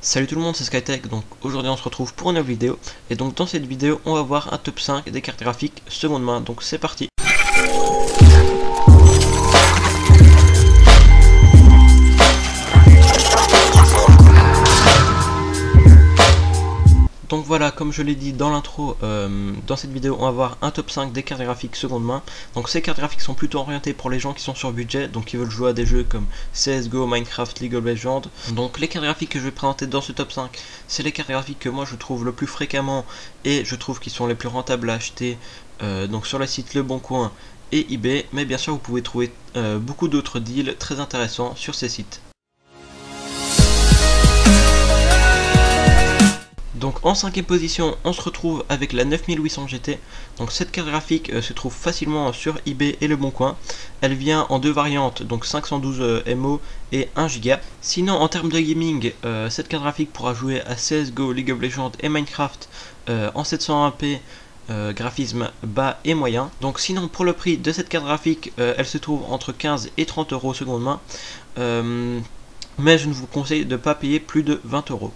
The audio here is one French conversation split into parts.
Salut tout le monde, c'est Skytech. Donc aujourd'hui on se retrouve pour une nouvelle vidéo. Et donc dans cette vidéo on va voir un top 5 des cartes graphiques seconde main. Donc c'est parti. Donc voilà, comme je l'ai dit dans l'intro, dans cette vidéo on va voir un top 5 des cartes graphiques seconde main. Donc ces cartes graphiques sont plutôt orientées pour les gens qui sont sur budget, donc qui veulent jouer à des jeux comme CSGO, Minecraft, League of Legends. Donc les cartes graphiques que je vais présenter dans ce top 5, c'est les cartes graphiques que moi je trouve le plus fréquemment et je trouve qui sont les plus rentables à acheter donc sur les sites Le Bon Coin et eBay. Mais bien sûr vous pouvez trouver beaucoup d'autres deals très intéressants sur ces sites. Donc en cinquième position, on se retrouve avec la 9800 GT. Donc cette carte graphique se trouve facilement sur eBay et Le Bon Coin. Elle vient en deux variantes, donc 512 MO et 1 Go. Sinon en termes de gaming, cette carte graphique pourra jouer à CSGO, League of Legends et Minecraft en 720p. Graphisme bas et moyen. Donc sinon pour le prix de cette carte graphique, elle se trouve entre 15 et 30 euros seconde main. Mais je ne vous conseille de ne pas payer plus de 20 euros.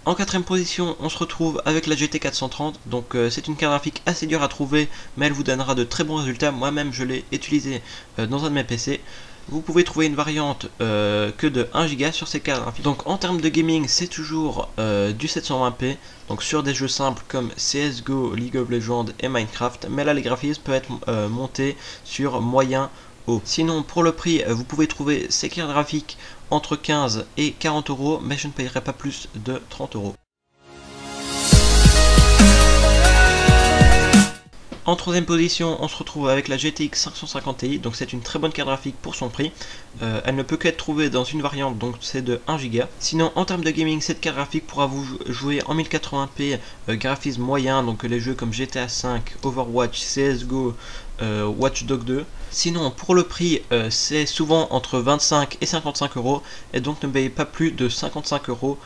En quatrième position, on se retrouve avec la GT 430. Donc c'est une carte graphique assez dure à trouver, mais elle vous donnera de très bons résultats. Moi-même, je l'ai utilisée dans un de mes PC. Vous pouvez trouver une variante que de 1 Go sur ces cartes graphiques. Donc en termes de gaming, c'est toujours du 720p, donc sur des jeux simples comme CSGO, League of Legends et Minecraft. Mais là, les graphismes peuvent être montés sur moyen haut. Sinon, pour le prix, vous pouvez trouver ces cartes graphiques entre 15 et 40 euros, mais je ne payerai pas plus de 30 euros. En troisième position, on se retrouve avec la GTX 550 Ti, donc c'est une très bonne carte graphique pour son prix. Elle ne peut qu'être trouvée dans une variante, donc c'est de 1 Go. Sinon, en termes de gaming, cette carte graphique pourra vous jouer en 1080p, graphisme moyen, donc les jeux comme GTA V, Overwatch, CSGO, Watch Dogs 2. Sinon, pour le prix, c'est souvent entre 25 et 55 euros, et donc ne payez pas plus de 55 euros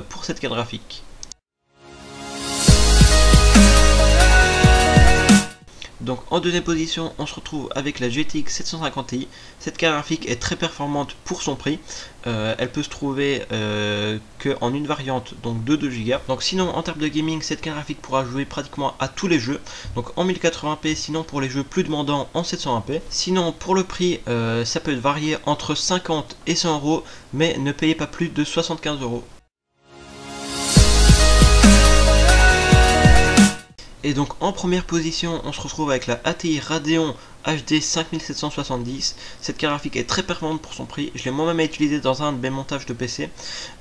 pour cette carte graphique. Donc en deuxième position, on se retrouve avec la GTX 750 Ti. Cette carte graphique est très performante pour son prix. Elle peut se trouver qu'en une variante, donc de 2 Go. Donc sinon, en termes de gaming, cette carte graphique pourra jouer pratiquement à tous les jeux. Donc en 1080p, sinon pour les jeux plus demandants en 720p. Sinon pour le prix, ça peut varier entre 50 et 100 euros, mais ne payez pas plus de 75 euros. Et donc en première position, on se retrouve avec la ATI Radeon HD 5770. Cette carte graphique est très performante pour son prix. Je l'ai moi-même utilisé dans un de mes montages de PC.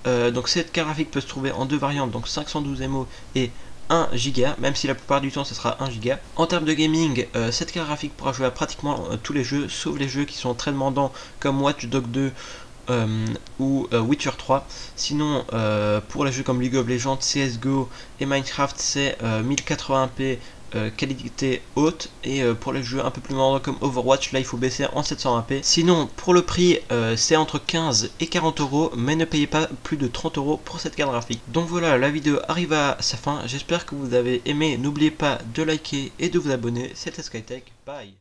Donc cette carte graphique peut se trouver en deux variantes, donc 512 MO et 1 Go, même si la plupart du temps ce sera 1 Go. En termes de gaming, cette carte graphique pourra jouer à pratiquement tous les jeux, sauf les jeux qui sont très demandants comme Watch Dogs 2 ou Witcher 3. Sinon pour les jeux comme League of Legends, CSGO et Minecraft, c'est 1080p qualité haute, et pour les jeux un peu plus demandants comme Overwatch, là il faut baisser en 720p. Sinon pour le prix, c'est entre 15 et 40 euros, mais ne payez pas plus de 30 euros pour cette carte graphique. Donc voilà, la vidéo arrive à sa fin. J'espère que vous avez aimé. N'oubliez pas de liker et de vous abonner. C'était Skytech, bye.